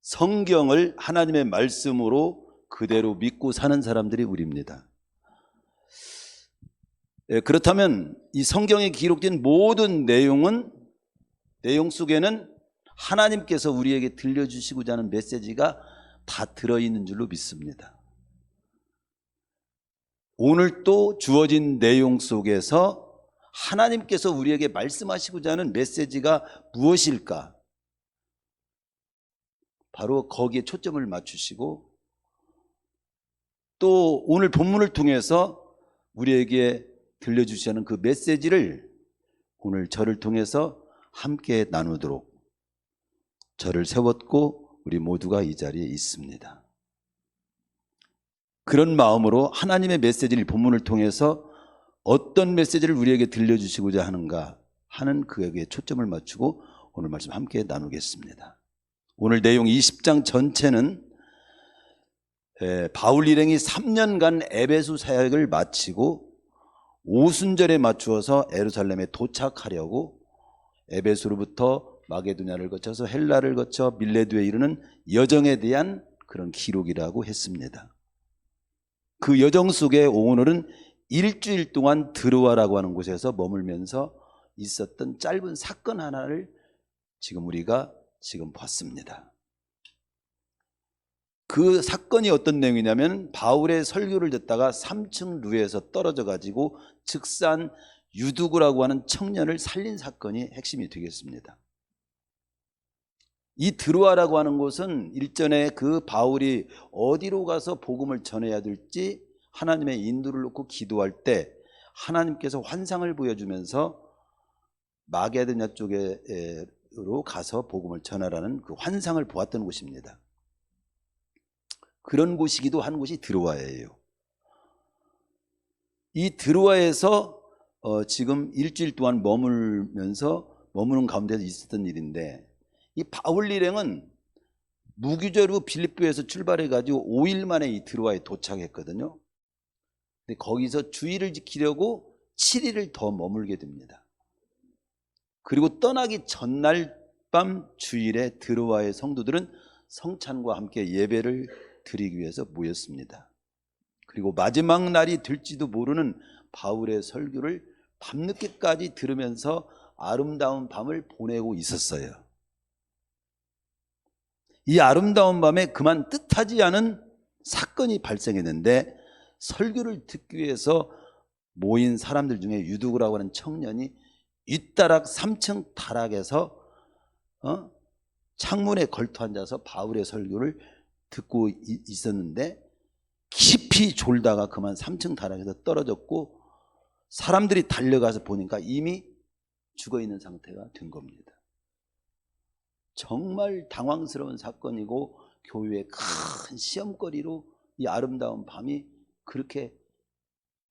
성경을 하나님의 말씀으로 그대로 믿고 사는 사람들이 우리입니다. 그렇다면 이 성경에 기록된 모든 내용 속에는 하나님께서 우리에게 들려주시고자 하는 메시지가 다 들어있는 줄로 믿습니다. 오늘 또 주어진 내용 속에서 하나님께서 우리에게 말씀하시고자 하는 메시지가 무엇일까? 바로 거기에 초점을 맞추시고 또 오늘 본문을 통해서 우리에게 들려주시는 그 메시지를 오늘 저를 통해서 함께 나누도록 저를 세웠고 우리 모두가 이 자리에 있습니다. 그런 마음으로 하나님의 메시지를 본문을 통해서 어떤 메시지를 우리에게 들려주시고자 하는가 하는 그에게 초점을 맞추고 오늘 말씀 함께 나누겠습니다. 오늘 내용 20장 전체는 바울 일행이 3년간 에베소 사역을 마치고 오순절에 맞추어서 예루살렘에 도착하려고 에베소로부터 마게도냐를 거쳐서 헬라를 거쳐 밀레도에 이르는 여정에 대한 그런 기록이라고 했습니다. 그 여정 속에 오늘은 일주일 동안 드로아라고 하는 곳에서 머물면서 있었던 짧은 사건 하나를 우리가 지금 봤습니다. 그 사건이 어떤 내용이냐면 바울의 설교를 듣다가 3층 루에서 떨어져 가지고 즉사한 유두구라고 하는 청년을 살린 사건이 핵심이 되겠습니다. 이 드로아라고 하는 곳은 일전에 그 바울이 어디로 가서 복음을 전해야 될지 하나님의 인도를 놓고 기도할 때 하나님께서 환상을 보여주면서 마게도냐 쪽으로 가서 복음을 전하라는 그 환상을 보았던 곳입니다. 그런 곳이기도 한 곳이 드로아예요. 이 드로아에서 지금 일주일 동안 머무는 가운데서 있었던 일인데 이 바울 일행은 무교제로 빌립보에서 출발해 가지고 5일 만에 이 드로아에 도착했거든요. 근데 거기서 주일을 지키려고 7일을 더 머물게 됩니다. 그리고 떠나기 전날 밤 주일에 드로아의 성도들은 성찬과 함께 예배를 드리기 위해서 모였습니다. 그리고 마지막 날이 될지도 모르는 바울의 설교를 밤늦게까지 들으면서 아름다운 밤을 보내고 있었어요. 이 아름다운 밤에 그만 뜻하지 않은 사건이 발생했는데 설교를 듣기 위해서 모인 사람들 중에 유두구라고 하는 청년이 윗다락 3층 다락에서 창문에 걸터 앉아서 바울의 설교를 듣고 있었는데 깊이 졸다가 그만 3층 다락에서 떨어졌고 사람들이 달려가서 보니까 이미 죽어있는 상태가 된 겁니다. 정말 당황스러운 사건이고 교회의 큰 시험거리로 이 아름다운 밤이 그렇게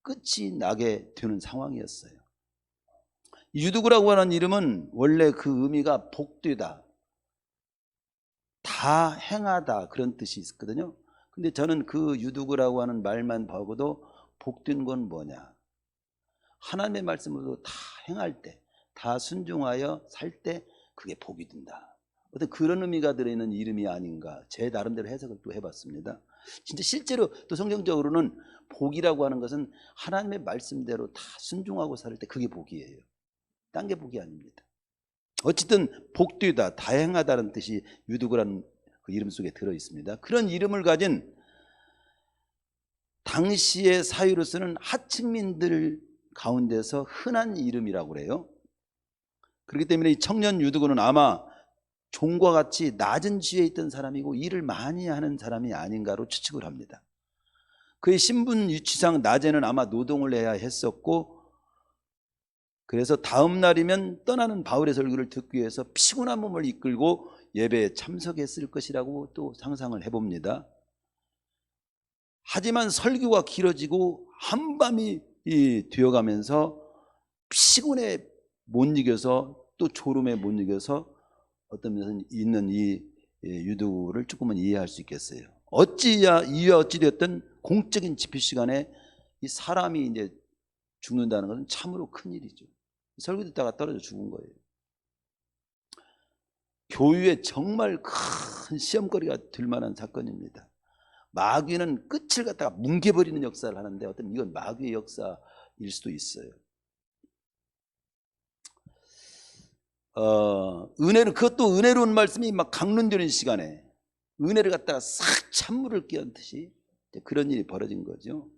끝이 나게 되는 상황이었어요. 유두구라고 하는 이름은 원래 그 의미가 복되다, 다 행하다 그런 뜻이 있거든요. 근데 저는 그 유두구라고 하는 말만 보고도 복된 건 뭐냐, 하나님의 말씀으로 다 행할 때, 다 순종하여 살 때 그게 복이 된다, 어떤 그런 의미가 들어있는 이름이 아닌가 제 나름대로 해석을 또 해봤습니다. 진짜 실제로 또 성경적으로는 복이라고 하는 것은 하나님의 말씀대로 다 순종하고 살 때 그게 복이에요. 딴 게 복이 아닙니다. 어쨌든 복되다, 다행하다는 뜻이 유두구라는 그 이름 속에 들어있습니다. 그런 이름을 가진 당시의 사유로서는 하층민들 가운데서 흔한 이름이라고 그래요. 그렇기 때문에 이 청년 유두구는 아마 종과 같이 낮은 지위에 있던 사람이고 일을 많이 하는 사람이 아닌가로 추측을 합니다. 그의 신분 위치상 낮에는 아마 노동을 해야 했었고, 그래서 다음 날이면 떠나는 바울의 설교를 듣기 위해서 피곤한 몸을 이끌고 예배에 참석했을 것이라고 또 상상을 해봅니다. 하지만 설교가 길어지고 한밤이 되어가면서 피곤에 못 이겨서 또 졸음에 못 이겨서 어떤 면에서 있는 이 유두를 조금은 이해할 수 있겠어요. 이유가 어찌되었든 공적인 집회 시간에 이 사람이 이제 죽는다는 것은 참으로 큰 일이죠. 설교 듣다가 떨어져 죽은 거예요. 교회에 정말 큰 시험거리가 될 만한 사건입니다. 마귀는 끝을 갖다가 뭉개버리는 역사를 하는데 어떤 이건 마귀의 역사일 수도 있어요. 그것도 은혜로운 말씀이 막 강론되는 시간에 은혜를 갖다가 싹 찬물을 끼얹듯이 그런 일이 벌어진 거죠.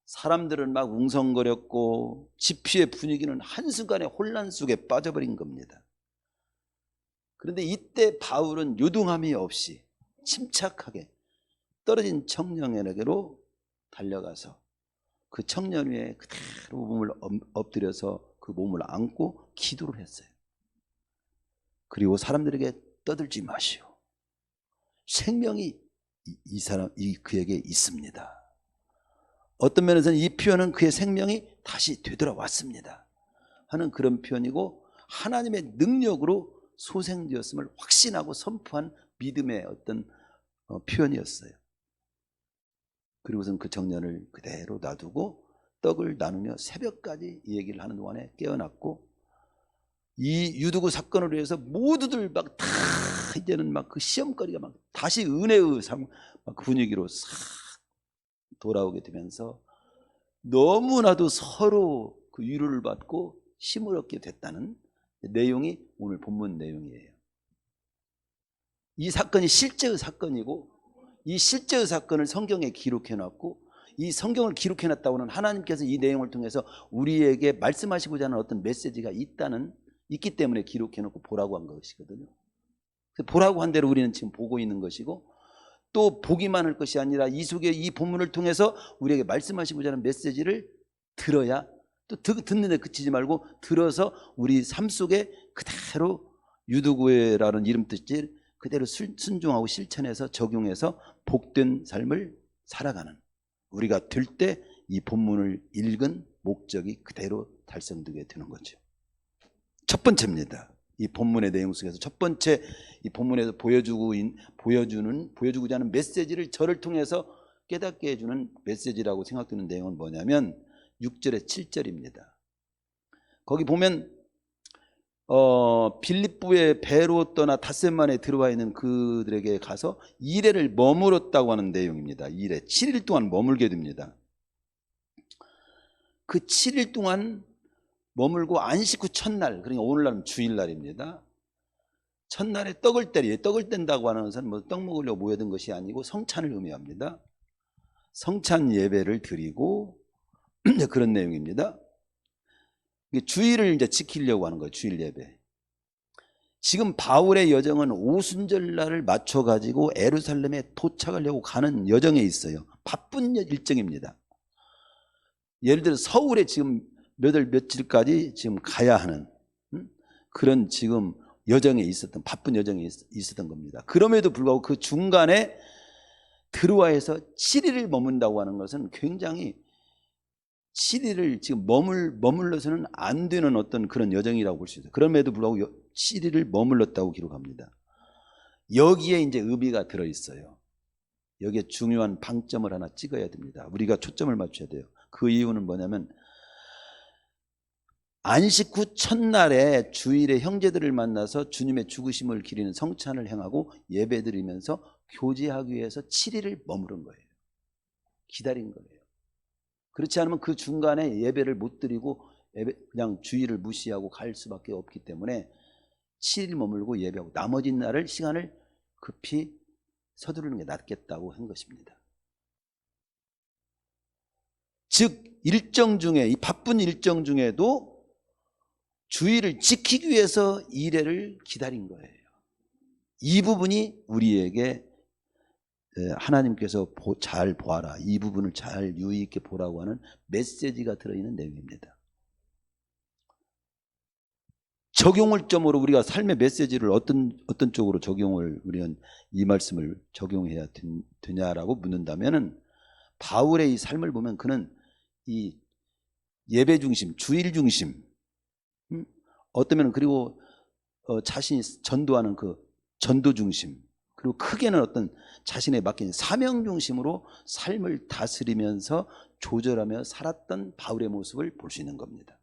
사람들은 막 웅성거렸고 집회의 분위기는 한순간에 혼란 속에 빠져버린 겁니다. 그런데 이때 바울은 요동함이 없이 침착하게 떨어진 청년에게로 달려가서 그 청년 위에 그대로 몸을 엎드려서 그 몸을 안고 기도를 했어요. 그리고 사람들에게 떠들지 마시오. 생명이 그에게 있습니다. 어떤 면에서는 이 표현은 그의 생명이 다시 되돌아왔습니다 하는 그런 표현이고, 하나님의 능력으로 소생되었음을 확신하고 선포한 믿음의 어떤 표현이었어요. 그리고선 그 청년을 그대로 놔두고 떡을 나누며 새벽까지 이 얘기를 하는 동안에 깨어났고, 이 유두구 사건으로 해서 모두들 막 다 이제는 막 그 시험거리가 막 다시 은혜의 막 그 분위기로 싹 돌아오게 되면서 너무나도 서로 그 위로를 받고 힘을 얻게 됐다는 내용이 오늘 본문 내용이에요. 이 사건이 실제의 사건이고, 이 실제의 사건을 성경에 기록해놨고, 이 성경을 기록해놨다고는 하나님께서 이 내용을 통해서 우리에게 말씀하시고자 하는 어떤 메시지가 있기 때문에 기록해놓고 보라고 한 것이거든요. 보라고 한 대로 우리는 지금 보고 있는 것이고, 또 보기만 할 것이 아니라 이 속에 이 본문을 통해서 우리에게 말씀하시고자 하는 메시지를 들어야, 또 듣는 데 그치지 말고 들어서 우리 삶 속에 그대로 유두구회라는 이름 뜻이 그대로 순종하고 실천해서 적용해서 복된 삶을 살아가는 우리가 될 때 이 본문을 읽은 목적이 그대로 달성되게 되는 거죠. 첫 번째입니다. 이 본문의 내용 속에서 첫 번째, 이 본문에서 보여주고자 하는 메시지를 저를 통해서 깨닫게 해주는 메시지라고 생각되는 내용은 뭐냐면 6절에 7절입니다. 거기 보면 빌립보의 배로 떠나 닷새만에 들어와 있는 그들에게 가서 2일을 머물었다고 하는 내용입니다. 2일, 7일 동안 머물게 됩니다. 그 7일 동안 머물고 안식 후 첫날, 그러니까 오늘날은 주일날입니다. 첫날에 떡을 뗀다고 하는 것은 뭐 떡 먹으려고 모여든 것이 아니고 성찬을 의미합니다. 성찬 예배를 드리고 그런 내용입니다. 주일을 이제 지키려고 하는 거예요. 주일 예배. 지금 바울의 여정은 오순절날을 맞춰가지고 예루살렘에 도착하려고 가는 여정에 있어요. 바쁜 일정입니다. 예를 들어 서울에 지금 며칠까지 지금 가야 하는 그런 지금 바쁜 여정에 있었던 겁니다. 그럼에도 불구하고 그 중간에 들어와서 7일을 머문다고 하는 것은 굉장히 7일을 지금 머물러서는 안 되는 어떤 그런 여정이라고 볼 수 있어요. 그럼에도 불구하고 7일을 머물렀다고 기록합니다. 여기에 이제 의미가 들어있어요. 여기에 중요한 방점을 하나 찍어야 됩니다. 우리가 초점을 맞춰야 돼요. 그 이유는 뭐냐면 안식 후 첫날에 주일에 형제들을 만나서 주님의 죽으심을 기리는 성찬을 행하고 예배드리면서 교제하기 위해서 7일을 머무른 거예요. 기다린 거예요. 그렇지 않으면 그 중간에 예배를 못 드리고 그냥 주일을 무시하고 갈 수밖에 없기 때문에 7일 머물고 예배하고 나머지 날을 시간을 급히 서두르는 게 낫겠다고 한 것입니다. 즉 일정 중에, 이 바쁜 일정 중에도 주일을 지키기 위해서 이래를 기다린 거예요. 이 부분이 우리에게 하나님께서 잘 보아라, 이 부분을 잘 유의 있게 보라고 하는 메시지가 들어있는 내용입니다. 적용을 점으로 우리가 삶의 메시지를 어떤 쪽으로 우리는 이 말씀을 적용해야 되냐라고 묻는다면은, 바울의 이 삶을 보면 그는 이 예배 중심, 주일 중심, 어떠면 그리고 자신이 전도하는 그 전도 중심, 그리고 크게는 어떤 자신에 맡긴 사명 중심으로 삶을 다스리면서 조절하며 살았던 바울의 모습을 볼 수 있는 겁니다.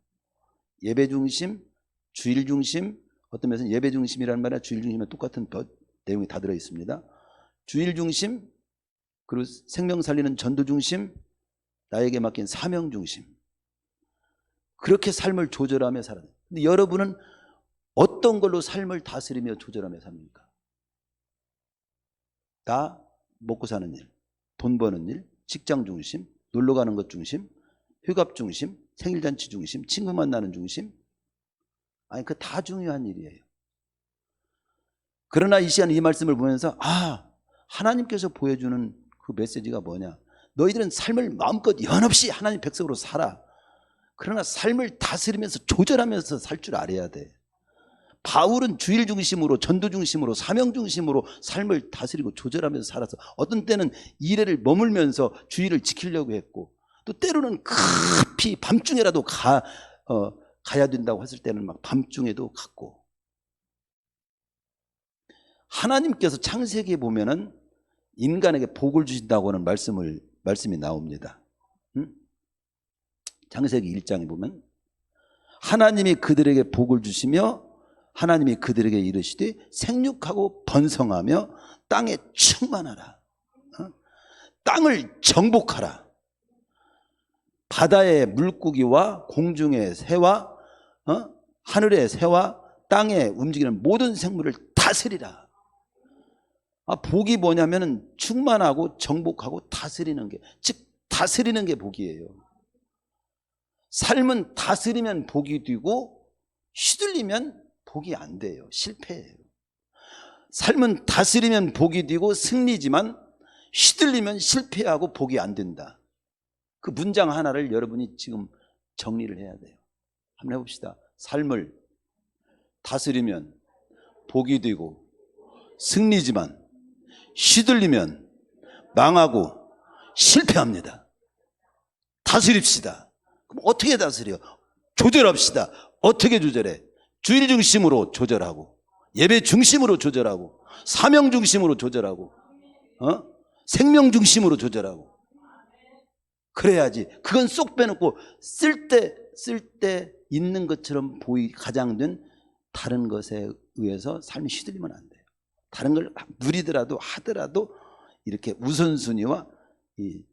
예배 중심, 주일 중심, 어떤 면에서는 예배 중심이라는 말이나 주일 중심이나 똑같은 내용이 다 들어있습니다. 주일 중심, 그리고 생명 살리는 전도 중심, 나에게 맡긴 사명 중심. 그렇게 삶을 조절하며 살아요. 근데 여러분은 어떤 걸로 삶을 다스리며 조절하며 삽니까? 나 먹고 사는 일, 돈 버는 일, 직장 중심, 놀러 가는 것 중심, 휴갑 중심, 생일잔치 중심, 친구 만나는 중심. 아니, 그 다 중요한 일이에요. 그러나 이 시간 이 말씀을 보면서 하나님께서 보여주는 그 메시지가 뭐냐? 너희들은 삶을 마음껏 연없이 하나님 백성으로 살아. 그러나 삶을 다스리면서 조절하면서 살 줄 알아야 돼. 바울은 주일 중심으로, 전도 중심으로, 사명 중심으로 삶을 다스리고 조절하면서 살아서 어떤 때는 일회를 머물면서 주일을 지키려고 했고, 또 때로는 급히 밤중에라도 가야 된다고 했을 때는 막 밤중에도 갔고. 하나님께서 창세기에 보면은 인간에게 복을 주신다고 하는 말씀이 나옵니다. 창세기 1장에 보면 하나님이 그들에게 복을 주시며 하나님이 그들에게 이르시되 생육하고 번성하며 땅에 충만하라. 땅을 정복하라. 바다의 물고기와 공중의 새와 하늘의 새와 땅에 움직이는 모든 생물을 다스리라. 복이 뭐냐면은 충만하고 정복하고 다스리는 게, 즉 다스리는 게 복이에요. 삶은 다스리면 복이 되고 휘둘리면 복이 안 돼요. 실패예요. 삶은 다스리면 복이 되고 승리지만 휘둘리면 실패하고 복이 안 된다. 그 문장 하나를 여러분이 지금 정리를 해야 돼요. 한번 해봅시다. 삶을 다스리면 복이 되고 승리지만 휘둘리면 망하고 실패합니다. 다스립시다. 그럼 어떻게 다스려? 조절합시다. 어떻게 조절해? 주일 중심으로 조절하고, 예배 중심으로 조절하고, 사명 중심으로 조절하고, 생명 중심으로 조절하고. 그래야지. 그건 쏙 빼놓고 쓸 때 있는 것처럼 가장된 다른 것에 의해서 삶이 휘둘리면 안 돼요. 다른 걸 누리더라도 하더라도 이렇게 우선순위와 이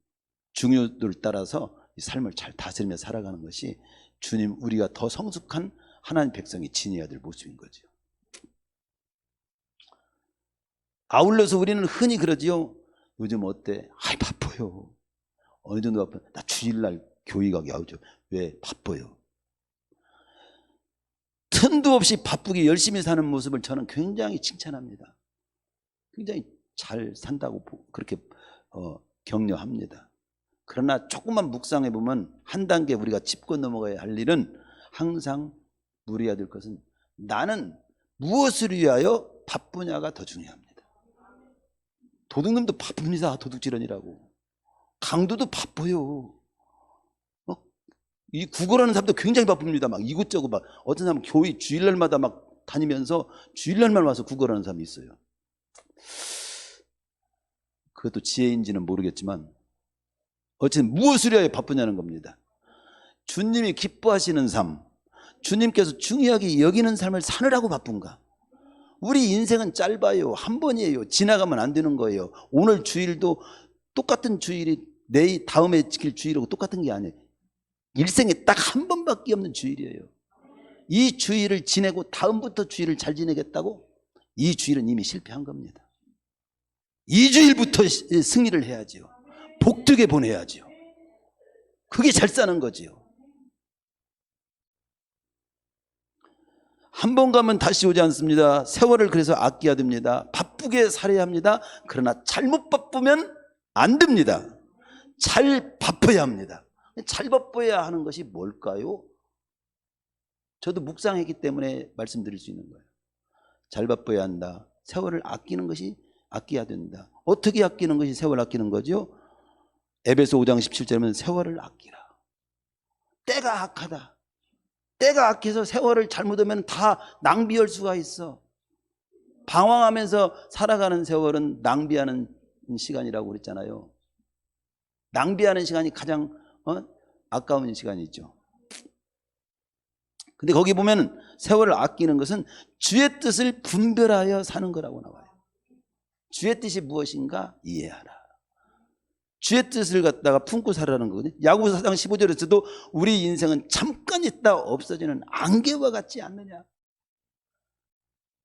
중요도를 따라서 이 삶을 잘 다스리며 살아가는 것이 주님, 우리가 더 성숙한 하나님 백성이 지녀야 될 모습인 거죠. 아울러서 우리는 흔히 그러지요. 요즘 어때? 바빠요. 어느 정도 바빠요? 나 주일날 교회 가게 하죠. 왜? 바빠요. 틈도 없이 바쁘게 열심히 사는 모습을 저는 굉장히 칭찬합니다. 굉장히 잘 산다고 그렇게 격려합니다. 그러나 조금만 묵상해 보면 한 단계 우리가 짚고 넘어가야 할 일은 항상 물어야 될 것은 나는 무엇을 위하여 바쁘냐가 더 중요합니다. 도둑놈도 바쁩니다. 도둑질하느라고. 강도도 바빠요. 이 구걸하는 사람도 굉장히 바쁩니다. 막 이곳저곳 막 어떤 사람은 교회 주일날마다 막 다니면서 주일날만 와서 구걸하는 사람이 있어요. 그것도 지혜인지는 모르겠지만 어쨌든 무엇을 위하여 바쁘냐는 겁니다. 주님이 기뻐하시는 삶, 주님께서 중요하게 여기는 삶을 사느라고 바쁜가? 우리 인생은 짧아요. 한 번이에요. 지나가면 안 되는 거예요. 오늘 주일도 똑같은 주일이 다음에 지킬 주일하고 똑같은 게 아니에요. 일생에 딱 한 번밖에 없는 주일이에요. 이 주일을 지내고 다음부터 주일을 잘 지내겠다고? 이 주일은 이미 실패한 겁니다. 이 주일부터 승리를 해야지요. 복되게 보내야지요. 그게 잘 사는 거지요. 한 번 가면 다시 오지 않습니다. 세월을 그래서 아껴야 됩니다. 바쁘게 살아야 합니다. 그러나 잘못 바쁘면 안 됩니다. 잘 바빠야 합니다. 잘 바빠야 하는 것이 뭘까요? 저도 묵상했기 때문에 말씀드릴 수 있는 거예요. 잘 바빠야 한다. 세월을 아껴야 된다. 어떻게 아끼는 것이 세월 아끼는 거죠? 에베소 5장 17절에는 세월을 아끼라. 때가 악하다. 때가 악해서 세월을 잘못하면 다 낭비할 수가 있어. 방황하면서 살아가는 세월은 낭비하는 시간이라고 그랬잖아요. 낭비하는 시간이 가장 아까운 시간이죠. 근데 거기 보면 세월을 아끼는 것은 주의 뜻을 분별하여 사는 거라고 나와요. 주의 뜻이 무엇인가 이해하라. 주의 뜻을 갖다가 품고 살아라는 거거든요. 야고보서 4장 15절에서도 우리 인생은 잠깐 있다 없어지는 안개와 같지 않느냐.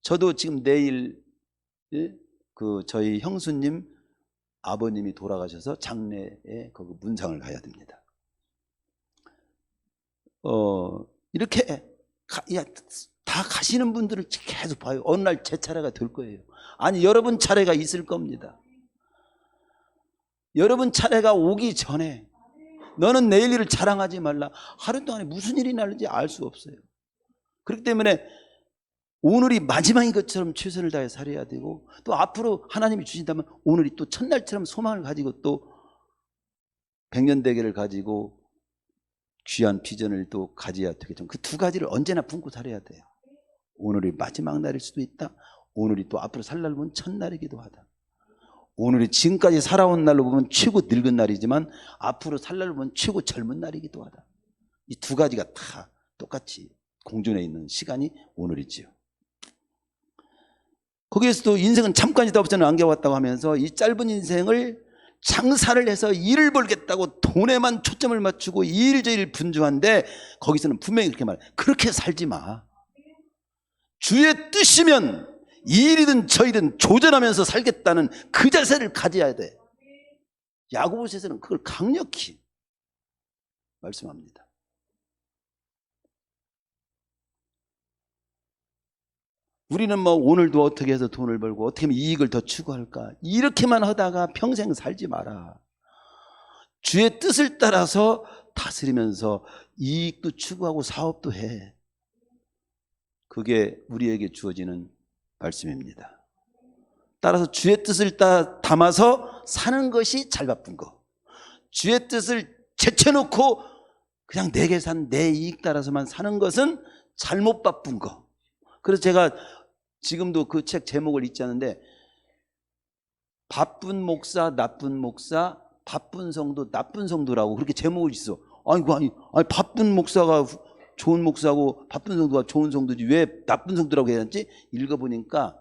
저도 지금 내일 저희 형수님 아버님이 돌아가셔서 장례에 거기 문상을 가야 됩니다. 이렇게 다 가시는 분들을 계속 봐요. 어느 날 제 차례가 될 거예요. 아니, 여러분 차례가 있을 겁니다. 여러분 차례가 오기 전에 너는 내일 일을 자랑하지 말라. 하루 동안에 무슨 일이 날지 알 수 없어요. 그렇기 때문에 오늘이 마지막인 것처럼 최선을 다해 살아야 되고, 또 앞으로 하나님이 주신다면 오늘이 또 첫날처럼 소망을 가지고 또 백년대계를 가지고 귀한 비전을 또 가져야 되겠죠. 그 두 가지를 언제나 품고 살아야 돼요. 오늘이 마지막 날일 수도 있다. 오늘이 또 앞으로 살 날 보면 첫날이기도 하다. 오늘이 지금까지 살아온 날로 보면 최고 늙은 날이지만 앞으로 살 날로 보면 최고 젊은 날이기도 하다. 이 두 가지가 다 똑같이 공존해 있는 시간이 오늘이지요. 거기에서도 인생은 잠깐이다 없어는 안개와 같다고 하면서 이 짧은 인생을 장사를 해서 일을 벌겠다고 돈에만 초점을 맞추고 이 일 저 일 분주한데, 거기서는 분명히 그렇게 말해요. 그렇게 살지 마. 주의 뜻이면 이 일이든 저 일이든 조전하면서 살겠다는 그 자세를 가져야 돼. 야고보서에서는 그걸 강력히 말씀합니다. 우리는 뭐 오늘도 어떻게 해서 돈을 벌고 어떻게 하면 이익을 더 추구할까, 이렇게만 하다가 평생 살지 마라. 주의 뜻을 따라서 다스리면서 이익도 추구하고 사업도 해. 그게 우리에게 주어지는 말씀입니다. 따라서 주의 뜻을 담아서 사는 것이 잘 바쁜 거. 주의 뜻을 제쳐놓고 그냥 내 계산 내 이익 따라서만 사는 것은 잘못 바쁜 거. 그래서 제가 지금도 그 책 제목을 잊지 않는데, 바쁜 목사, 나쁜 목사, 바쁜 성도, 나쁜 성도라고 그렇게 제목을 있어. 아니 바쁜 목사가 좋은 목사고 바쁜 성도가 좋은 성도지 왜 나쁜 성도라고 해야 하지? 읽어보니까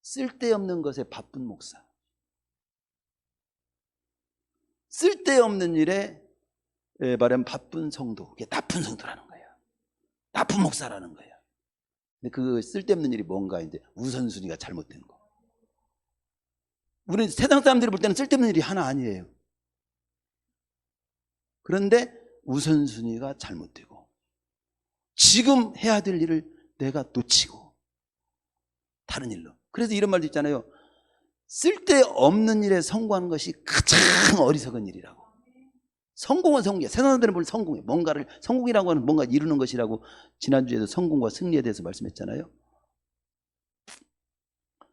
쓸데없는 것에 바쁜 목사, 쓸데없는 일에 말하면 바쁜 성도, 그게 나쁜 성도라는 거예요. 나쁜 목사라는 거예요. 근데 그 쓸데없는 일이 뭔가, 이제 우선순위가 잘못된 거. 우리는 세상 사람들이 볼 때는 쓸데없는 일이 하나 아니에요. 그런데 우선순위가 잘못되고 지금 해야 될 일을 내가 놓치고 다른 일로. 그래서 이런 말도 있잖아요. 쓸데없는 일에 성공하는 것이 가장 어리석은 일이라고. 성공은 성공이야. 세상 사람들은 뭘 성공해. 뭔가를, 성공이라고 하는 뭔가 이루는 것이라고 지난주에도 성공과 승리에 대해서 말씀했잖아요.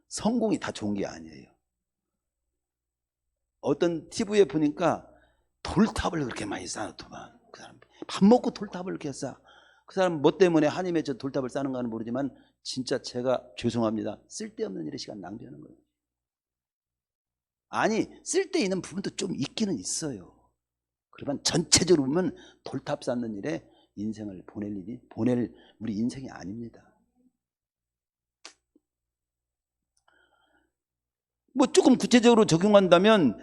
성공이 다 좋은 게 아니에요. 어떤 TV에 보니까 돌탑을 그렇게 많이 쌓았더만, 그 사람 밥 먹고 돌탑을 이렇게 쌓아. 그 사람 뭐 때문에 하나님의 저 돌탑을 쌓는가는 모르지만 진짜 제가 죄송합니다. 쓸데없는 일에 시간 낭비하는 거예요. 아니, 쓸데있는 부분도 좀 있기는 있어요. 그러면 전체적으로 보면 돌탑 쌓는 일에 인생을 보낼 우리 인생이 아닙니다. 뭐 조금 구체적으로 적용한다면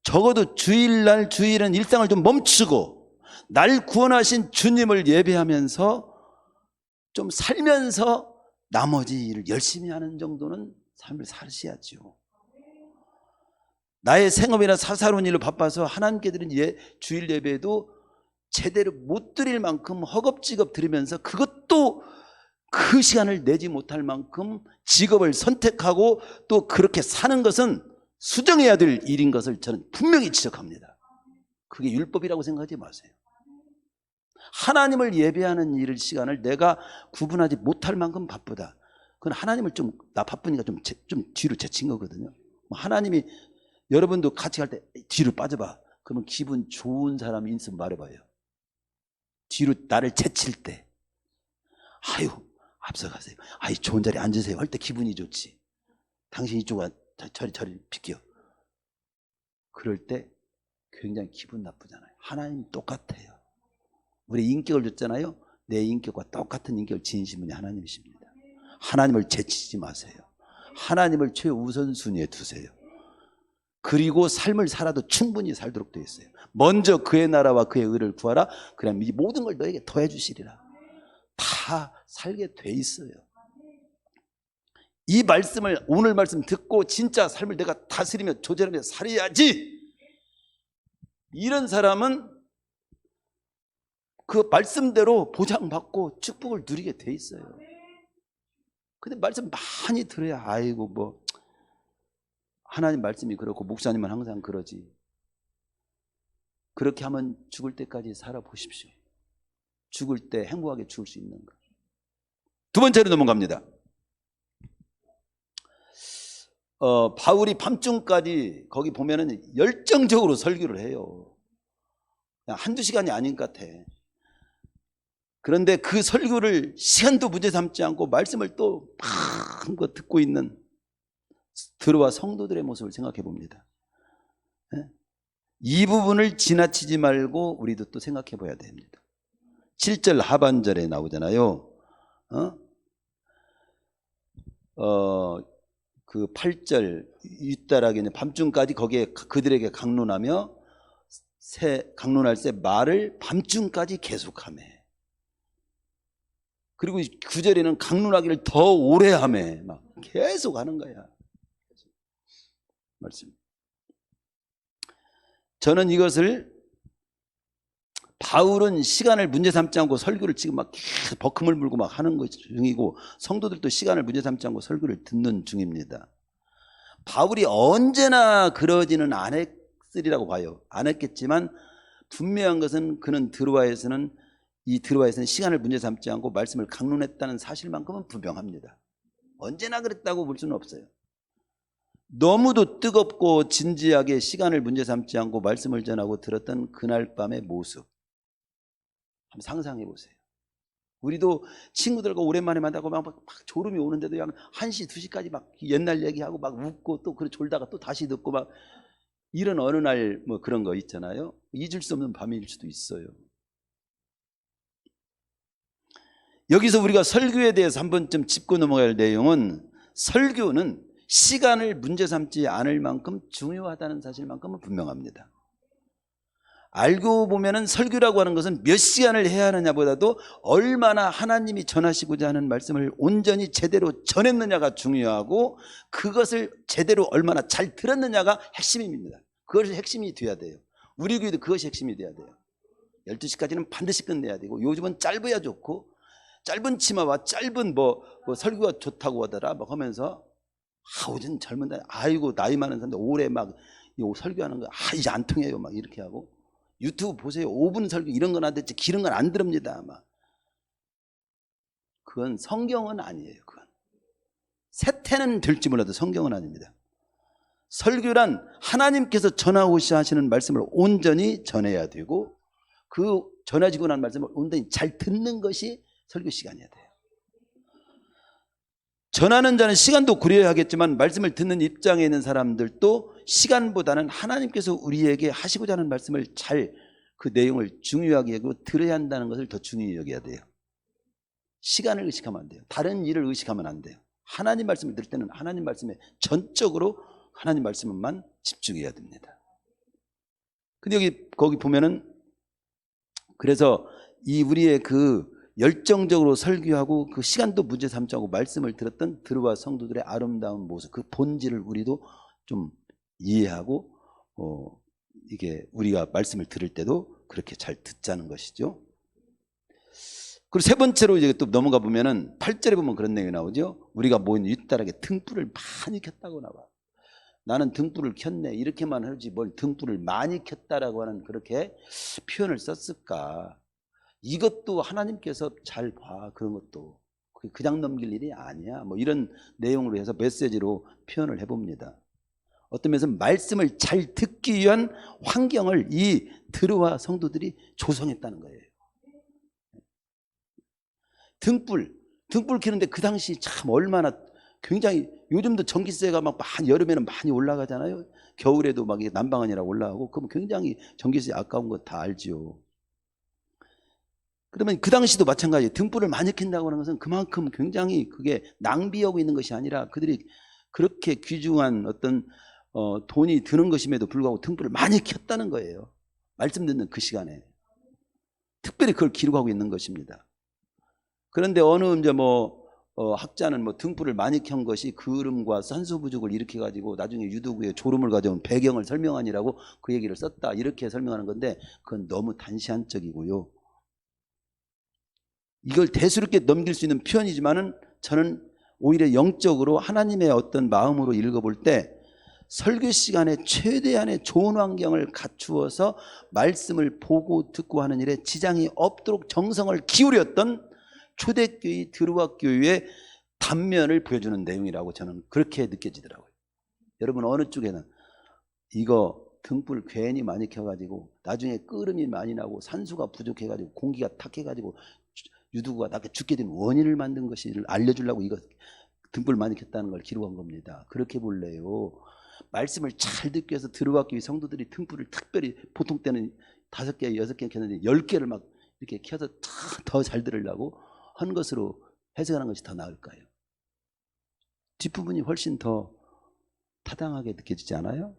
적어도 주일은 일상을 좀 멈추고 날 구원하신 주님을 예배하면서 좀 살면서 나머지 일을 열심히 하는 정도는 삶을 사셔야죠. 나의 생업이나 사사로운 일로 바빠서 하나님께 드린 주일 예배도 제대로 못 드릴 만큼 허겁지겁 드리면서 그것도 그 시간을 내지 못할 만큼 직업을 선택하고 또 그렇게 사는 것은 수정해야 될 일인 것을 저는 분명히 지적합니다. 그게 율법이라고 생각하지 마세요. 하나님을 예배하는 일을 시간을 내가 구분하지 못할 만큼 바쁘다. 그건 하나님을 나 바쁘니까 좀 뒤로 제친 거거든요. 하나님이 여러분도 같이 갈 때 뒤로 빠져봐. 그러면 기분 좋은 사람이 있으면 말해봐요. 뒤로 나를 제칠 때, 아유 앞서가세요. 아유 좋은 자리에 앉으세요 할 때 기분이 좋지. 당신 이쪽으로 저리 비켜. 그럴 때 굉장히 기분 나쁘잖아요. 하나님 똑같아요. 우리 인격을 줬잖아요. 내 인격과 똑같은 인격을 지니신 분이 하나님이십니다. 하나님을 제치지 마세요. 하나님을 최우선순위에 두세요. 그리고 삶을 살아도 충분히 살도록 되어 있어요. 먼저 그의 나라와 그의 의를 구하라. 그러면 이 모든 걸 너에게 더해 주시리라. 다 살게 돼 있어요. 이 말씀을, 오늘 말씀 듣고 진짜 삶을 내가 다스리며 조절하며 살아야지, 이런 사람은 그 말씀대로 보장받고 축복을 누리게 돼 있어요. 근데 말씀 많이 들어야 아이고 뭐 하나님 말씀이 그렇고 목사님은 항상 그러지. 그렇게 하면 죽을 때까지 살아보십시오. 죽을 때 행복하게 죽을 수 있는가. 두 번째로 넘어갑니다. 바울이 밤중까지 거기 보면은 열정적으로 설교를 해요. 그냥 한두 시간이 아닌 것 같아. 그런데 그 설교를 시간도 문제 삼지 않고 말씀을 또 마음껏 듣고 있는 들어와 성도들의 모습을 생각해 봅니다. 이 부분을 지나치지 말고 우리도 또 생각해 봐야 됩니다. 7절 하반절에 나오잖아요. 그 8절 윗다락에는 밤중까지 거기에 그들에게 강론하며 강론할 새 말을 밤중까지 계속하며, 그리고 9절에는 강론하기를 더 오래 하며 막 계속 하는 거야. 말씀. 저는 이것을, 바울은 시간을 문제 삼지 않고 설교를 지금 막 계속 버금을 물고 막 하는 것 중이고, 성도들도 시간을 문제 삼지 않고 설교를 듣는 중입니다. 바울이 언제나 그러지는 않았으리라고 봐요. 안 했겠지만 분명한 것은 그는 드로아에서는 시간을 문제 삼지 않고 말씀을 강론했다는 사실만큼은 분명합니다. 언제나 그랬다고 볼 수는 없어요. 너무도 뜨겁고 진지하게 시간을 문제 삼지 않고 말씀을 전하고 들었던 그날 밤의 모습 한번 상상해 보세요. 우리도 친구들과 오랜만에 만나고 막 졸음이 오는데도 그냥 1시, 2시까지 막 옛날 얘기하고 막 웃고 또 그래 졸다가 또 다시 듣고 막 이런 어느 날 뭐 그런 거 있잖아요. 잊을 수 없는 밤일 수도 있어요. 여기서 우리가 설교에 대해서 한 번쯤 짚고 넘어갈 내용은, 설교는 시간을 문제 삼지 않을 만큼 중요하다는 사실만큼은 분명합니다. 알고 보면은 설교라고 하는 것은 몇 시간을 해야 하느냐보다도 얼마나 하나님이 전하시고자 하는 말씀을 온전히 제대로 전했느냐가 중요하고, 그것을 제대로 얼마나 잘 들었느냐가 핵심입니다. 그것이 핵심이 돼야 돼요. 우리 교회도 그것이 핵심이 돼야 돼요. 12시까지는 반드시 끝내야 되고, 요즘은 짧아야 좋고, 짧은 치마와 짧은 뭐 설교가 좋다고 하더라 막 하면서, 요즘 젊은 날, 아이고 나이 많은 사람들 오래 막 설교하는 거 이제 안 통해요 막 이렇게 하고, 유튜브 보세요. 5분 설교 이런 건 안 됐지 길은 건 안 들읍니다 막. 그건 성경은 아니에요. 그건 세태는 될지 몰라도 성경은 아닙니다. 설교란 하나님께서 전하고자 하시는 말씀을 온전히 전해야 되고, 그 전해지고 난 말씀을 온전히 잘 듣는 것이 설교 시간이어야 돼요. 전하는 자는 시간도 고려해야 하겠지만, 말씀을 듣는 입장에 있는 사람들도 시간보다는 하나님께서 우리에게 하시고자 하는 말씀을 잘, 그 내용을 중요하게 여기고 들어야 한다는 것을 더 중요히 여겨야 돼요. 시간을 의식하면 안 돼요. 다른 일을 의식하면 안 돼요. 하나님 말씀을 들을 때는 하나님 말씀에 전적으로 하나님 말씀만 집중해야 됩니다. 근데 거기 보면은, 그래서 이 우리의 그 열정적으로 설교하고 그 시간도 문제 삼지 않고 말씀을 들었던 드로아 성도들의 아름다운 모습, 그 본질을 우리도 좀 이해하고 이게 우리가 말씀을 들을 때도 그렇게 잘 듣자는 것이죠. 그리고 세 번째로 이제 또 넘어가 보면은 8절에 보면 그런 내용이 나오죠. 우리가 모인 윗다락에 등불을 많이 켰다고 나와. 나는 등불을 켰네 이렇게만 하지 뭘 등불을 많이 켰다라고 하는 그렇게 표현을 썼을까. 이것도 하나님께서 잘 봐. 그런 것도 그냥 넘길 일이 아니야. 뭐 이런 내용으로 해서 메시지로 표현을 해봅니다. 어떤 면에서 말씀을 잘 듣기 위한 환경을 이 드로아 성도들이 조성했다는 거예요. 등불 켜는데 그 당시 참 얼마나 굉장히, 요즘도 전기세가 막 많이 여름에는 많이 올라가잖아요. 겨울에도 막 난방하느라 올라가고, 그럼 굉장히 전기세 아까운 거 다 알지요. 그러면 그 당시도 마찬가지예요. 등불을 많이 켠다고 하는 것은 그만큼 굉장히 그게 낭비하고 있는 것이 아니라 그들이 그렇게 귀중한 어떤 돈이 드는 것임에도 불구하고 등불을 많이 켰다는 거예요. 말씀 듣는 그 시간에. 특별히 그걸 기록하고 있는 것입니다. 그런데 어느 이제 학자는 등불을 많이 켠 것이 그을음과 산소 부족을 일으켜 가지고 나중에 유두부의 졸음을 가져온 배경을 설명하니라고 그 얘기를 썼다. 이렇게 설명하는 건데 그건 너무 단시한적이고요. 이걸 대수롭게 넘길 수 있는 표현이지만은 저는 오히려 영적으로 하나님의 어떤 마음으로 읽어볼 때 설교 시간에 최대한의 좋은 환경을 갖추어서 말씀을 보고 듣고 하는 일에 지장이 없도록 정성을 기울였던 초대교회 드루아 교회의 단면을 보여주는 내용이라고 저는 그렇게 느껴지더라고요. 여러분 어느 쪽에는 이거 등불 괜히 많이 켜가지고 나중에 끓음이 많이 나고 산소가 부족해가지고 공기가 탁해가지고 유두부가 낮게 죽게 된 원인을 만든 것을 알려주려고 이거 등불 많이 켰다는 걸 기록한 겁니다. 그렇게 볼래요. 말씀을 잘 듣기 위해서 드루아 교회 성도들이 등불을 특별히 보통 때는 5개, 6개 켰는데 10개를 막 이렇게 켜서 더 잘 들으려고 한 것으로 해석하는 것이 더 나을까요? 뒷부분이 훨씬 더 타당하게 느껴지지 않아요?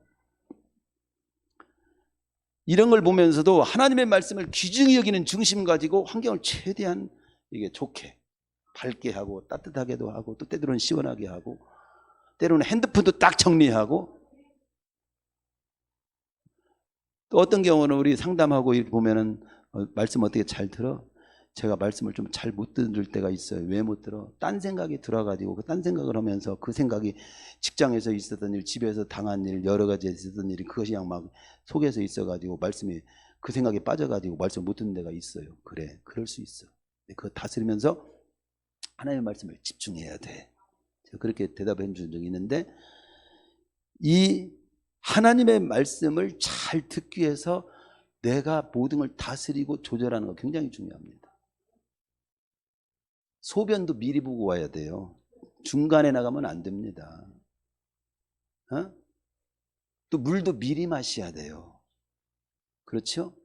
이런 걸 보면서도 하나님의 말씀을 귀중히 여기는 중심 가지고 환경을 최대한 이게 좋게 밝게 하고 따뜻하게도 하고 또 때로는 시원하게 하고 때로는 핸드폰도 딱 정리하고 또 어떤 경우는 우리 상담하고 이렇게 보면은 말씀 어떻게 잘 들어? 제가 말씀을 좀 잘 못 들을 때가 있어요. 왜 못 들어? 딴 생각이 들어가지고 그 딴 생각을 하면서 그 생각이 직장에서 있었던 일, 집에서 당한 일, 여러 가지 있었던 일이 그것이 그냥 막 속에서 있어가지고 말씀이 그 생각에 빠져가지고 말씀 못 듣는 데가 있어요. 그래, 그럴 수 있어. 그거 다스리면서 하나님의 말씀을 집중해야 돼. 제가 그렇게 대답해 준 적이 있는데 이 하나님의 말씀을 잘 듣기 위해서 내가 모든 걸 다스리고 조절하는 거 굉장히 중요합니다. 소변도 미리 보고 와야 돼요. 중간에 나가면 안 됩니다. 또 물도 미리 마셔야 돼요. 그렇죠?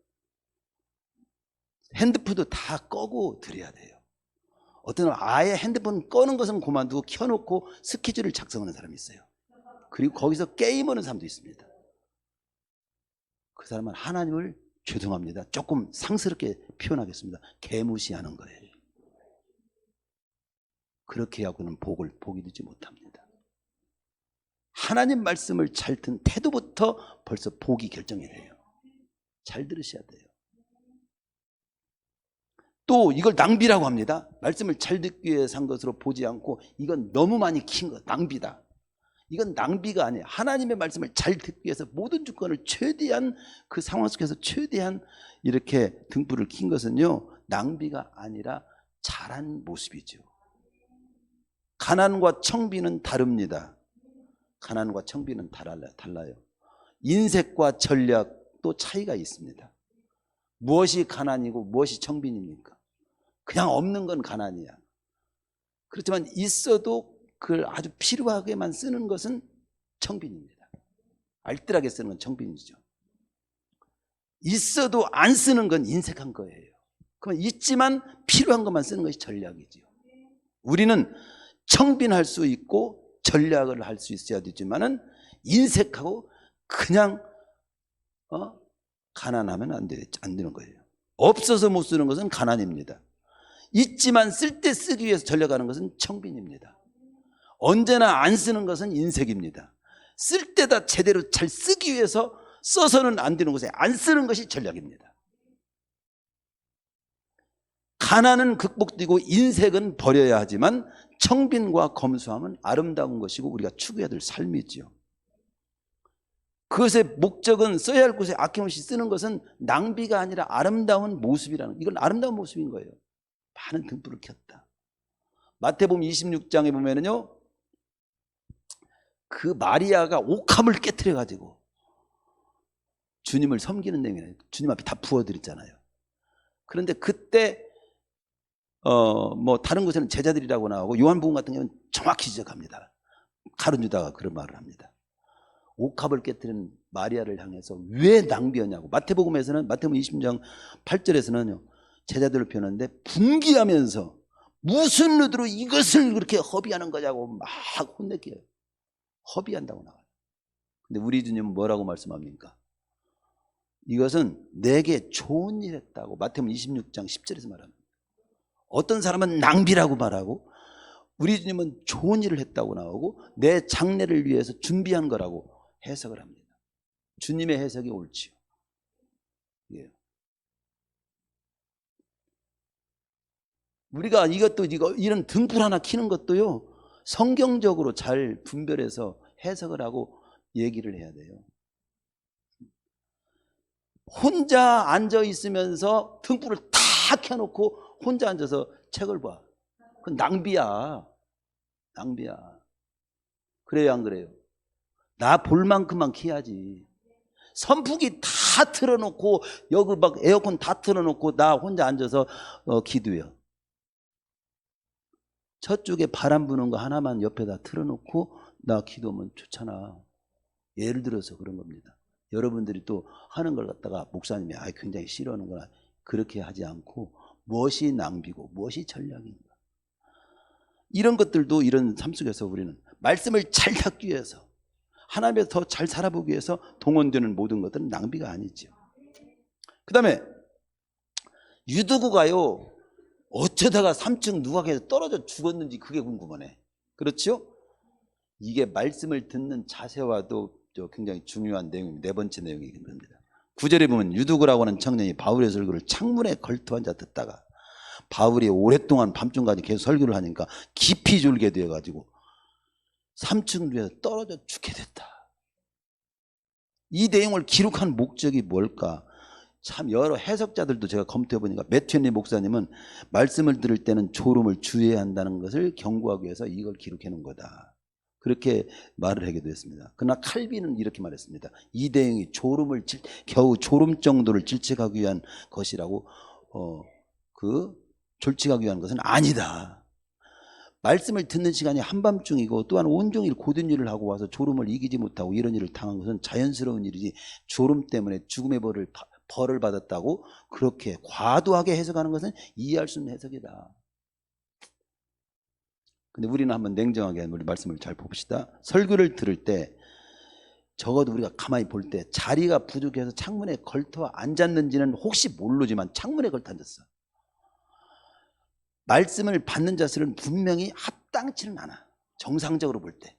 핸드폰도 다 꺼고 드려야 돼요. 어떤 사람은 아예 핸드폰 꺼는 것은 그만두고 켜놓고 스케줄을 작성하는 사람이 있어요. 그리고 거기서 게임하는 사람도 있습니다. 그 사람은 하나님을 죄송합니다. 조금 상스럽게 표현하겠습니다. 개무시하는 거예요. 그렇게 하고는 복을 보기 두지 못합니다. 하나님 말씀을 잘 듣는 태도부터 벌써 복이 결정이 돼요. 잘 들으셔야 돼요. 또 이걸 낭비라고 합니다. 말씀을 잘 듣기 위해서 한 것으로 보지 않고 이건 너무 많이 킨 것, 낭비다. 이건 낭비가 아니에요. 하나님의 말씀을 잘 듣기 위해서 모든 주권을 최대한 그 상황 속에서 최대한 이렇게 등불을 킨 것은요, 낭비가 아니라 잘한 모습이죠. 가난과 청비는 다릅니다. 가난과 청비는 달라요. 인색과 전략도 차이가 있습니다. 무엇이 가난이고 무엇이 청빈입니까? 그냥 없는 건 가난이야. 그렇지만 있어도 그걸 아주 필요하게만 쓰는 것은 청빈입니다. 알뜰하게 쓰는 건 청빈이죠. 있어도 안 쓰는 건 인색한 거예요. 그러면 있지만 필요한 것만 쓰는 것이 전략이죠. 우리는 청빈할 수 있고 전략을 할 수 있어야 되지만은 인색하고 그냥 가난하면 안 되는 거예요. 없어서 못 쓰는 것은 가난입니다. 있지만 쓸 때 쓰기 위해서 전략하는 것은 청빈입니다. 언제나 안 쓰는 것은 인색입니다. 쓸 때다 제대로 잘 쓰기 위해서 써서는 안 되는 것에 안 쓰는 것이 전략입니다. 가난은 극복되고 인색은 버려야 하지만 청빈과 검소함은 아름다운 것이고 우리가 추구해야 될 삶이지요. 그것의 목적은 써야 할 곳에 아낌없이 쓰는 것은 낭비가 아니라 아름다운 모습이라는, 이건 아름다운 모습인 거예요. 많은 등불을 켰다. 마태복음 26장에 보면은요, 그 마리아가 옥합을 깨트려 가지고 주님을 섬기는 내용이에요. 주님 앞에 다 부어드렸잖아요. 그런데 그때 다른 곳에는 제자들이라고 나오고 요한복음 같은 경우는 정확히 지적합니다. 가룟 유다가 그런 말을 합니다. 옥합을 깨뜨린 마리아를 향해서 왜 낭비하냐고. 마태복음에서는 마태복음 20장 8절에서는요, 제자들을 표현하는데 분기하면서 무슨 의도로 이것을 그렇게 허비하는 거냐고 막 혼내켜요. 허비한다고 나와요. 근데 우리 주님은 뭐라고 말씀합니까? 이것은 내게 좋은 일 했다고 마태복음 26장 10절에서 말합니다. 어떤 사람은 낭비라고 말하고 우리 주님은 좋은 일을 했다고 나오고 내 장래를 위해서 준비한 거라고 해석을 합니다. 주님의 해석이 옳지요. 예. 우리가 이런 등불 하나 켜는 것도요, 성경적으로 잘 분별해서 해석을 하고 얘기를 해야 돼요. 혼자 앉아 있으면서 등불을 다 켜놓고 혼자 앉아서 책을 봐. 그건 낭비야. 낭비야. 그래요, 안 그래요? 나 볼 만큼만 켜야지. 선풍기 다 틀어놓고 여기 막 에어컨 다 틀어놓고 나 혼자 앉아서 기도해요. 저쪽에 바람 부는 거 하나만 옆에다 틀어놓고 나 기도하면 좋잖아. 예를 들어서 그런 겁니다. 여러분들이 또 하는 걸 갖다가 목사님이 굉장히 싫어하는구나 그렇게 하지 않고 무엇이 낭비고 무엇이 전략인가, 이런 것들도 이런 삶 속에서 우리는 말씀을 잘 찾기 위해서 하나님에서 더 잘 살아보기 위해서 동원되는 모든 것들은 낭비가 아니죠. 그 다음에 유두구가요, 어쩌다가 3층 누각해서 떨어져 죽었는지 그게 궁금하네. 그렇죠? 이게 말씀을 듣는 자세와도 굉장히 중요한 내용입니다. 네 번째 내용이 겁니다. 9절에 보면 유두구라고 하는 청년이 바울의 설교를 창문에 걸터 앉아 듣다가 바울이 오랫동안 밤중까지 계속 설교를 하니까 깊이 졸게 되어가지고 3층 위에서 떨어져 죽게 됐다. 이 내용을 기록한 목적이 뭘까? 참 여러 해석자들도 제가 검토해보니까 매튜 목사님은 말씀을 들을 때는 졸음을 주의해야 한다는 것을 경고하기 위해서 이걸 기록해놓은 거다, 그렇게 말을 하기도 했습니다. 그러나 칼빈은 이렇게 말했습니다. 이 내용이 겨우 졸음 정도를 질책하기 위한 것이라고, 졸책하기 위한 것은 아니다. 말씀을 듣는 시간이 한밤중이고 또한 온종일 고된 일을 하고 와서 졸음을 이기지 못하고 이런 일을 당한 것은 자연스러운 일이지 졸음 때문에 죽음의 벌을 받았다고 그렇게 과도하게 해석하는 것은 이해할 수 있는 해석이다. 근데 우리는 한번 냉정하게 우리 말씀을 잘 봅시다. 설교를 들을 때 적어도 우리가 가만히 볼 때 자리가 부족해서 창문에 걸터 앉았는지는 혹시 모르지만 창문에 걸터 앉았어. 말씀을 받는 자세는 분명히 합당치는 않아. 정상적으로 볼 때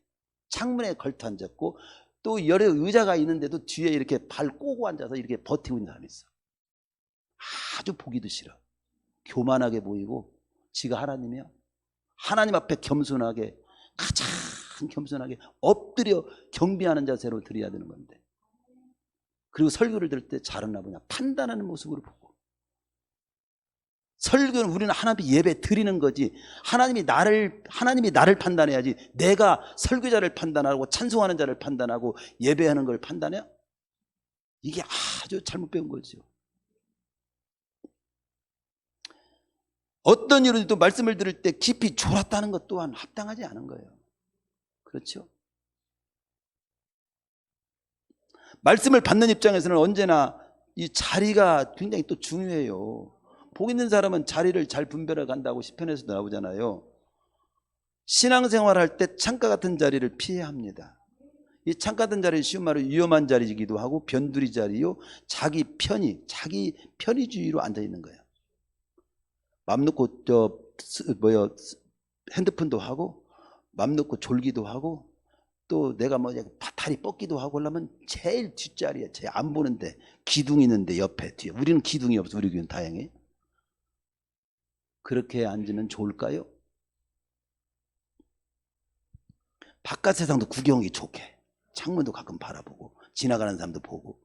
창문에 걸터 앉았고 또 여러 의자가 있는데도 뒤에 이렇게 발 꼬고 앉아서 이렇게 버티고 있는 사람이 있어. 아주 보기도 싫어. 교만하게 보이고 지가 하나님이야. 하나님 앞에 겸손하게, 가장 겸손하게 엎드려 경배하는 자세로 드려야 되는 건데, 그리고 설교를 들을 때 잘하나 보냐 판단하는 모습으로 보고, 설교는 우리는 하나님 예배 드리는 거지 하나님이 나를 판단해야지 내가 설교자를 판단하고 찬송하는 자를 판단하고 예배하는 걸 판단해요? 이게 아주 잘못 배운 거죠. 어떤 이유로도 말씀을 들을 때 깊이 졸았다는 것 또한 합당하지 않은 거예요. 그렇죠? 말씀을 받는 입장에서는 언제나 이 자리가 굉장히 또 중요해요. 복 있는 사람은 자리를 잘 분별해 간다고 시편에서도 나오잖아요. 신앙생활 할 때 창가 같은 자리를 피해야 합니다. 이 창가 같은 자리는 쉬운 말로 위험한 자리이기도 하고 변두리 자리요, 자기 편의주의로 앉아 있는 거예요. 맘 놓고 핸드폰도 하고 맘 놓고 졸기도 하고 또 내가 다리 뻗기도 하고 하려면 제일 뒷자리에 제일 안 보는데 기둥이 있는데 옆에 뒤에. 우리는 기둥이 없어. 우리 교회는 다행히. 그렇게 앉으면 좋을까요? 바깥 세상도 구경하기 좋게 창문도 가끔 바라보고 지나가는 사람도 보고,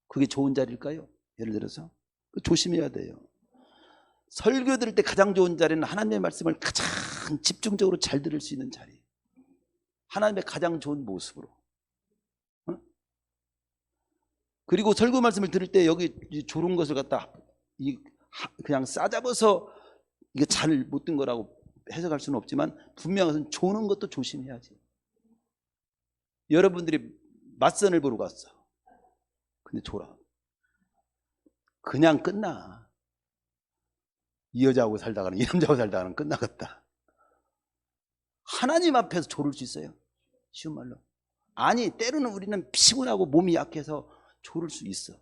그게 좋은 자리일까요? 예를 들어서 조심해야 돼요. 설교 들을 때 가장 좋은 자리는 하나님의 말씀을 가장 집중적으로 잘 들을 수 있는 자리, 하나님의 가장 좋은 모습으로. 그리고 설교 말씀을 들을 때 여기 졸은 것을 갖다 그냥 싸잡아서 이게 잘 못 든 거라고 해석할 수는 없지만 분명히 조는 것도 조심해야지. 여러분들이 맞선을 보러 갔어. 근데 졸아. 그냥 끝나. 이 여자하고 살다가는 이 남자하고 살다가는 끝나겠다. 하나님 앞에서 조를 수 있어요? 쉬운 말로. 아니, 때로는 우리는 피곤하고 몸이 약해서 조를 수 있어.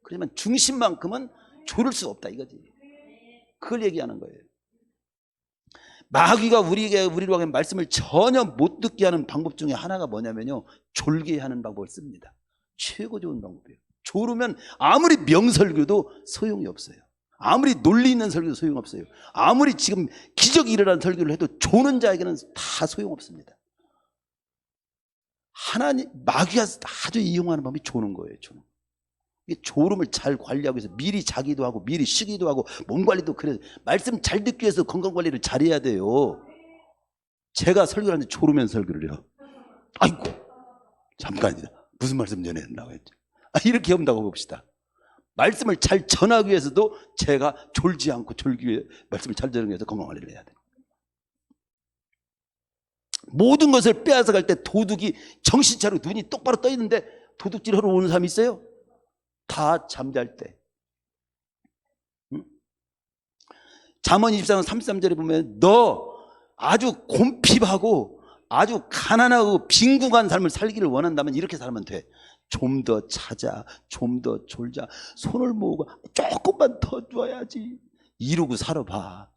그렇지만 중심만큼은 조를 수 없다 이거지. 그걸 얘기하는 거예요. 마귀가 우리로 하면 말씀을 전혀 못 듣게 하는 방법 중에 하나가 뭐냐면요, 졸게 하는 방법을 씁니다. 최고 좋은 방법이에요. 졸으면 아무리 명설교도 소용이 없어요. 아무리 논리 있는 설교도 소용없어요. 아무리 지금 기적이 일어나는 설교를 해도 조는 자에게는 다 소용없습니다. 마귀가 아주 이용하는 방법이 조는 거예요. 조는. 이 졸음을 잘 관리하기 위해서 미리 자기도 하고 미리 쉬기도 하고 몸 관리도. 그래서 말씀 잘 듣기 위해서 건강 관리를 잘해야 돼요. 제가 설교를 하는데 졸으면서 설교를 해요. 아이고 잠깐이다, 무슨 말씀 전해야 된다고 했죠. 이렇게 한다고 봅시다. 말씀을 잘 전하기 위해서도 제가 졸지 않고 졸기 위해 말씀을 잘 전하기 위해서 건강 관리를 해야 돼요. 모든 것을 빼앗아갈 때 도둑이 정신 차리고 눈이 똑바로 떠 있는데 도둑질 하러 오는 사람이 있어요? 다 잠잘 때. 응? 잠언 24장 33절에 보면 너 아주 곰핍하고 아주 가난하고 빈궁한 삶을 살기를 원한다면 이렇게 살면 돼. 좀 더 찾아, 좀 더 졸자, 손을 모으고 조금만 더 줘야지 이러고 살아봐.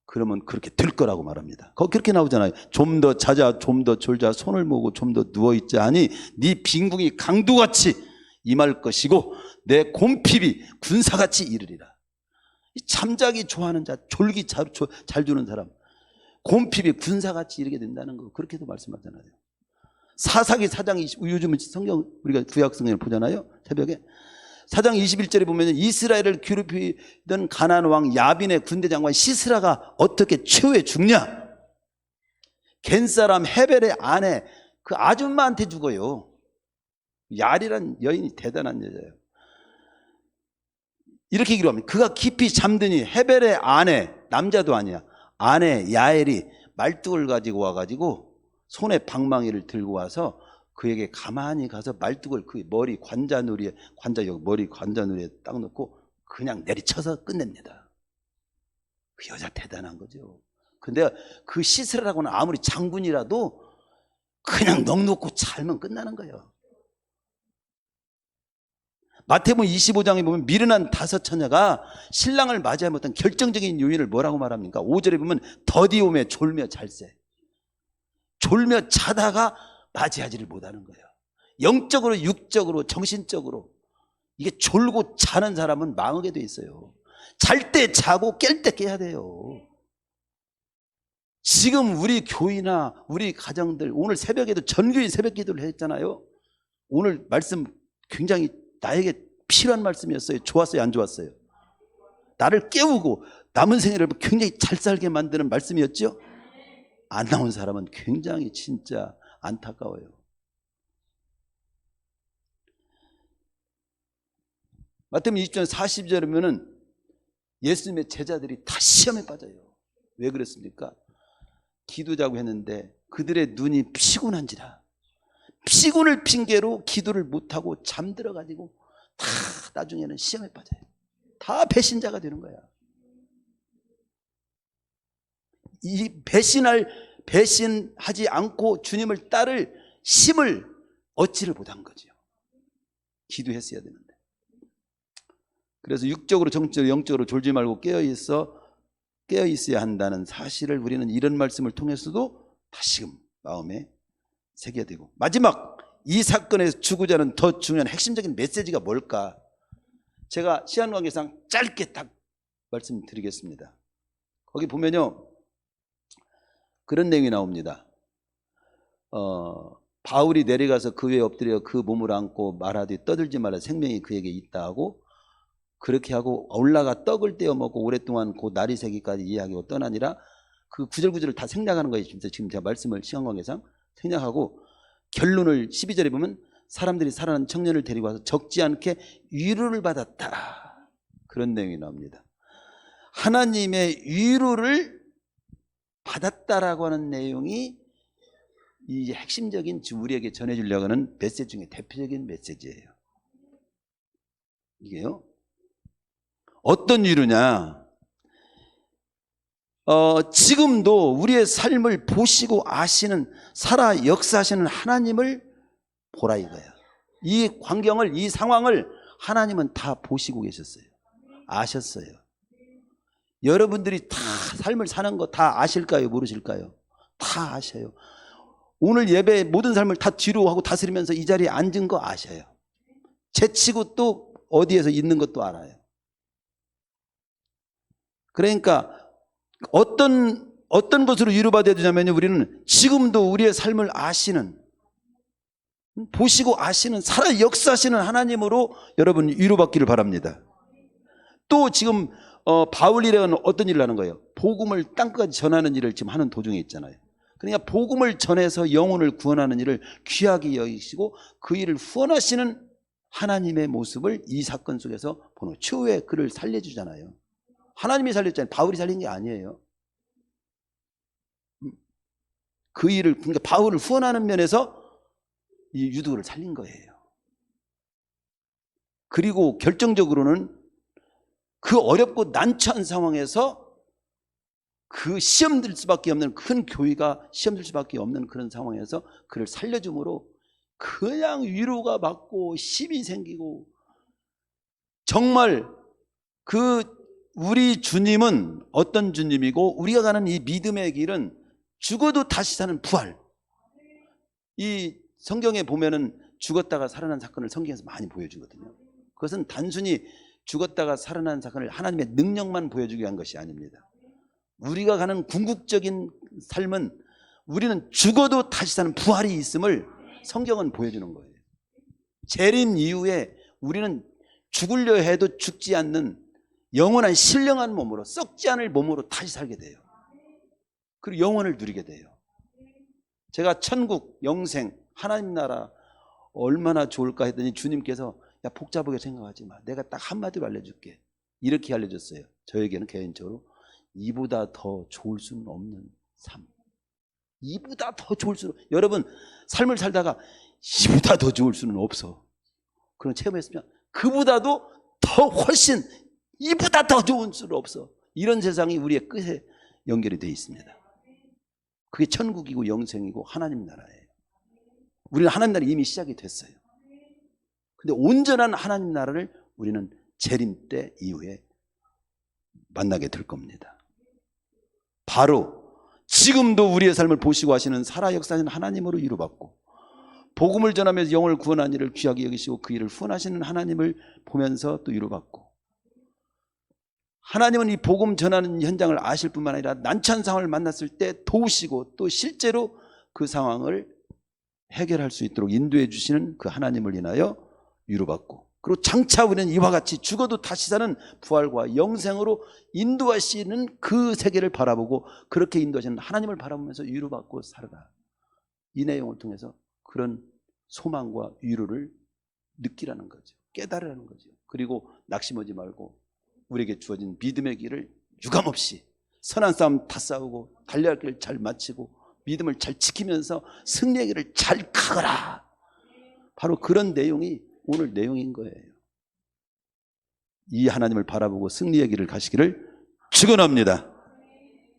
그러면 그렇게 될 거라고 말합니다. 거기 그렇게 나오잖아요. 좀 더 찾아, 좀 더 졸자, 손을 모으고 좀 더 누워있지 하니 네 빈궁이 강도같이 임할 것이고 내 곰핍이 군사같이 이르리라. 잠자기 좋아하는 자, 졸기 잘 주는 사람, 곰핍이 군사같이 이르게 된다는 거 그렇게도 말씀하잖아요. 사사기 4장 20, 요즘은 성경 우리가 구약 성경을 보잖아요. 새벽에 4장 21절에 보면 이스라엘을 괴롭히던 가나안 왕 야빈의 군대 장관 시스라가 어떻게 최후에 죽냐? 겐 사람 헤벨의 아내 그 아줌마한테 죽어요. 야리란 여인이 대단한 여자예요. 이렇게 얘기를 합니다. 그가 깊이 잠드니 헤벨의 아내, 남자도 아니야, 아내 야엘이 말뚝을 가지고 와가지고 손에 방망이를 들고 와서 그에게 가만히 가서 말뚝을 그 머리 관자놀이에 딱 넣고 그냥 내리쳐서 끝냅니다. 그 여자 대단한 거죠. 근데 그 시스라라고는 아무리 장군이라도 그냥 넋놓고 잘면 끝나는 거예요. 마태복음 25장에 보면 미련한 5 처녀가 신랑을 맞이하지 못한 결정적인 요인을 뭐라고 말합니까? 5절에 보면 더디오며 졸며 잘세. 졸며 자다가 맞이하지를 못하는 거예요. 영적으로, 육적으로, 정신적으로. 이게 졸고 자는 사람은 망하게 돼 있어요. 잘 때 자고 깰 때 깨야 돼요. 지금 우리 교회나 우리 가정들 오늘 새벽에도 전교인 새벽 기도를 했잖아요. 오늘 말씀 굉장히 나에게 필요한 말씀이었어요. 좋았어요, 안 좋았어요? 나를 깨우고 남은 생애를 굉장히 잘 살게 만드는 말씀이었죠. 안 나온 사람은 굉장히 진짜 안타까워요. 마태복음 20장 40절이면은 예수님의 제자들이 다 시험에 빠져요. 왜 그랬습니까? 기도자고 했는데 그들의 눈이 피곤한지라. 피곤을 핑계로 기도를 못하고 잠들어가지고 다 나중에는 시험에 빠져요. 다 배신자가 되는 거야. 이 배신하지 않고 주님을 따를 힘을 얻지를 못한 거죠. 기도했어야 되는데. 그래서 육적으로, 정적으로, 영적으로 졸지 말고 깨어있어야 한다는 사실을 우리는 이런 말씀을 통해서도 다시금 마음에 새겨야 되고, 마지막 이 사건에서 주고자 하는 더 중요한 핵심적인 메시지가 뭘까? 제가 시간 관계상 짧게 딱 말씀드리겠습니다. 거기 보면요 그런 내용이 나옵니다. 바울이 내려가서 그 위에 엎드려 그 몸을 안고 말하되 떠들지 말라, 생명이 그에게 있다 하고, 그렇게 하고 올라가 떡을 떼어 먹고 오랫동안 그 날이 새기까지 이해하고 떠나니라. 그 구절구절을 다 생략하는 거예요. 지금 제가 말씀을 시간 관계상 생략하고 결론을 12절에 보면 사람들이 살아난 청년을 데리고 와서 적지 않게 위로를 받았다, 그런 내용이 나옵니다. 하나님의 위로를 받았다라고 하는 내용이 이 핵심적인 우리에게 전해주려고 하는 메시지 중에 대표적인 메시지예요. 이게요 어떤 위로냐, 지금도 우리의 삶을 보시고 아시는, 살아 역사하시는 하나님을 보라 이거야. 이 광경을, 이 상황을 하나님은 다 보시고 계셨어요. 아셨어요. 여러분들이 다 삶을 사는 거 다 아실까요? 모르실까요? 다 아셔요. 오늘 예배 모든 삶을 다 뒤로 하고 다스리면서 이 자리에 앉은 거 아셔요. 제치고 또 어디에서 있는 것도 알아요. 그러니까 어떤 것으로 위로받아야 되냐면요, 우리는 지금도 우리의 삶을 아시는, 보시고 아시는, 살아 역사하시는 하나님으로 여러분 위로받기를 바랍니다. 또 지금 바울 일행은 어떤 일을 하는 거예요? 복음을 땅끝까지 전하는 일을 지금 하는 도중에 있잖아요. 그러니까 복음을 전해서 영혼을 구원하는 일을 귀하게 여기시고 그 일을 후원하시는 하나님의 모습을 이 사건 속에서 보는, 최후에 그를 살려주잖아요. 하나님이 살렸잖아요. 바울이 살린 게 아니에요. 그 일을, 그러니까 바울을 후원하는 면에서 이 유두를 살린 거예요. 그리고 결정적으로는 그 어렵고 난처한 상황에서 그 시험 들 수밖에 없는, 큰 교회가 시험 들 수밖에 없는 그런 상황에서 그를 살려줌으로 그냥 위로가 받고 힘이 생기고, 정말 그 우리 주님은 어떤 주님이고 우리가 가는 이 믿음의 길은 죽어도 다시 사는 부활. 이 성경에 보면은 죽었다가 살아난 사건을 성경에서 많이 보여주거든요. 그것은 단순히 죽었다가 살아난 사건을 하나님의 능력만 보여주기 위한 것이 아닙니다. 우리가 가는 궁극적인 삶은 우리는 죽어도 다시 사는 부활이 있음을 성경은 보여주는 거예요. 재림 이후에 우리는 죽으려 해도 죽지 않는 영원한 신령한 몸으로, 썩지 않을 몸으로 다시 살게 돼요. 그리고 영원을 누리게 돼요. 제가 천국, 영생, 하나님 나라 얼마나 좋을까 했더니 주님께서 야, 복잡하게 생각하지 마. 내가 딱 한마디로 알려줄게. 이렇게 알려줬어요. 저에게는 개인적으로 이보다 더 좋을 수는 없는 삶. 이보다 더 좋을 수는, 여러분 삶을 살다가 이보다 더 좋을 수는 없어. 그런 체험했으면 그보다도 더 훨씬, 이보다 더 좋은 수는 없어. 이런 세상이 우리의 끝에 연결이 되어 있습니다. 그게 천국이고 영생이고 하나님 나라예요. 우리는 하나님 나라 이미 시작이 됐어요. 근데 온전한 하나님 나라를 우리는 재림 때 이후에 만나게 될 겁니다. 바로 지금도 우리의 삶을 보시고 하시는 살아 역사하시는 하나님으로 위로받고, 복음을 전하면서 영혼을 구원하는 일을 귀하게 여기시고 그 일을 후원하시는 하나님을 보면서 또 위로받고, 하나님은 이 복음 전하는 현장을 아실 뿐만 아니라 난처한 상황을 만났을 때 도우시고 또 실제로 그 상황을 해결할 수 있도록 인도해 주시는 그 하나님을 인하여 위로받고, 그리고 장차 우리는 이와 같이 죽어도 다시 사는 부활과 영생으로 인도하시는 그 세계를 바라보고, 그렇게 인도하시는 하나님을 바라보면서 위로받고 살아라. 이 내용을 통해서 그런 소망과 위로를 느끼라는 거죠. 깨달으라는 거죠. 그리고 낙심하지 말고 우리에게 주어진 믿음의 길을 유감없이 선한 싸움 다 싸우고 달려야 할 길을 잘 마치고 믿음을 잘 지키면서 승리의 길을 잘 가거라. 바로 그런 내용이 오늘 내용인 거예요. 이 하나님을 바라보고 승리의 길을 가시기를 축원합니다.